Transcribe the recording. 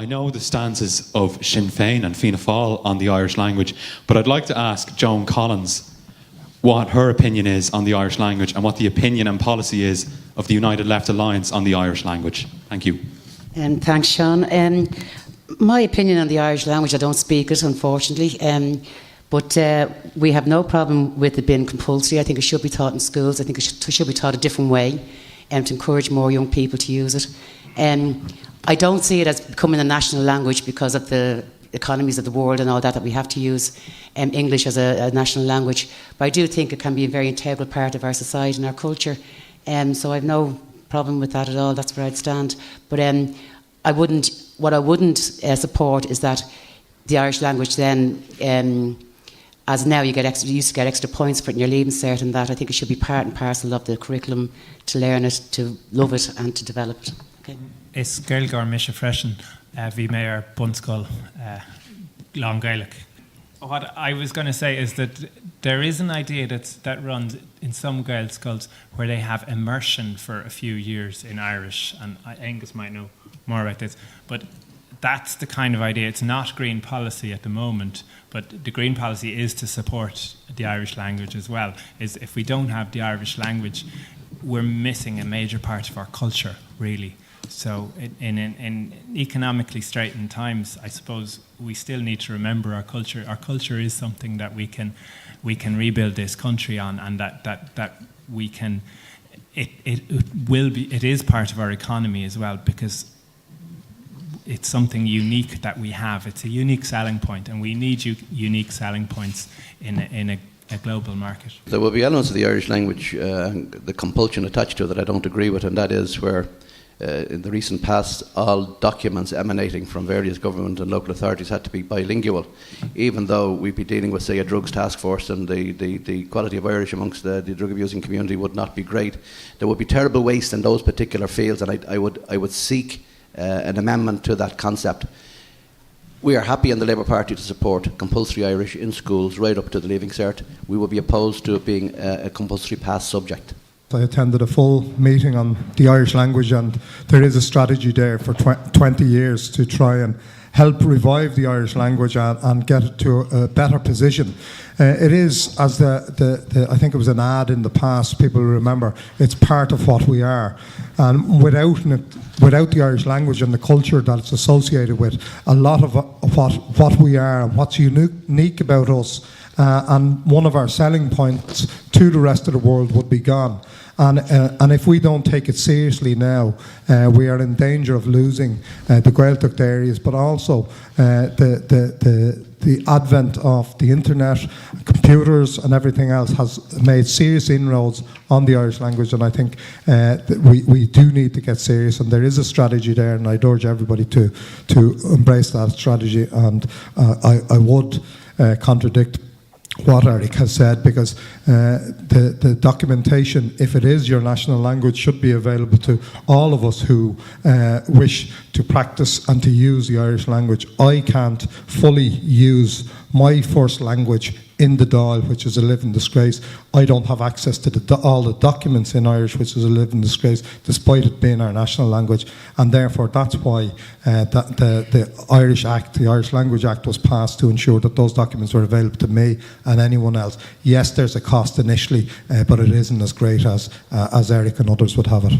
I know the stances of Sinn Féin and Fianna Fáil on the Irish language, but I'd like to ask Joan Collins what her opinion is on the Irish language and what the opinion and policy is of the United Left Alliance on the Irish language. Thank you. Thanks, Sean. My opinion on the Irish language, I don't speak it, unfortunately, but we have no problem with it being compulsory. I think it should be taught in schools. I think it should be taught a different way to encourage more young people to use it. I don't see it as becoming a national language because of the economies of the world and all that we have to use English as a national language. But I do think it can be a very integral part of our society and our culture. So I have no problem with that at all. That's where I'd stand. But what I wouldn't support is that the Irish language then, as now you used to get extra points for it in your leaving cert and that. I think it should be part and parcel of the curriculum to learn it, to love it and to develop it. Okay. Is Gaeilgeoir Misha Freshen, bhí mayor Bunskull, Long Gaelic. What I was going to say is that there is an idea that runs in some Gaelic schools where they have immersion for a few years in Irish, and Angus might know more about this, but that's the kind of idea. It's not green policy at the moment, but the green policy is to support the Irish language as well. Is if we don't have the Irish language, we're missing a major part of our culture, really. So in economically straitened times, I suppose we still need to remember our culture. Our culture is something that we can rebuild this country on, and that we can. It is part of our economy as well, because it's something unique that we have. It's a unique selling point, and we need unique selling points in a global market. There will be elements of the Irish language, the compulsion attached to it, that I don't agree with, and that is where in the recent past all documents emanating from various government and local authorities had to be bilingual, even though we'd be dealing with, say, a drugs task force and the quality of Irish amongst the drug abusing community would not be great. There would be terrible waste in those particular fields, and I would seek an amendment to that concept. We are happy in the Labour Party to support compulsory Irish in schools right up to the Leaving Cert. We will be opposed to it being a compulsory pass subject. I attended a full meeting on the Irish language, and there is a strategy there for 20 years to try and help revive the Irish language and get it to a better position. It is, as I think it was an ad in the past, people remember, it's part of what we are. And without the Irish language and the culture that it's associated with, a lot of what we are and what's unique about us and one of our selling points to the rest of the world would be gone. And if we don't take it seriously now, we are in danger of losing the Gaeltacht areas, but also the advent of the internet, computers and everything else has made serious inroads on the Irish language, and I think that we do need to get serious, and there is a strategy there, and I'd urge everybody to embrace that strategy. And I would contradict what Eric has said, because the documentation, if it is your national language, should be available to all of us who wish to practice and to use the Irish language. I can't fully use my first language in the Dáil, which is a living disgrace. I don't have access to all the documents in Irish, which is a living disgrace, despite it being our national language. And therefore, that's why the Irish Act, the Irish Language Act, was passed to ensure that those documents were available to me and anyone else. Yes, there's a cost initially, but it isn't as great as Eric and others would have it.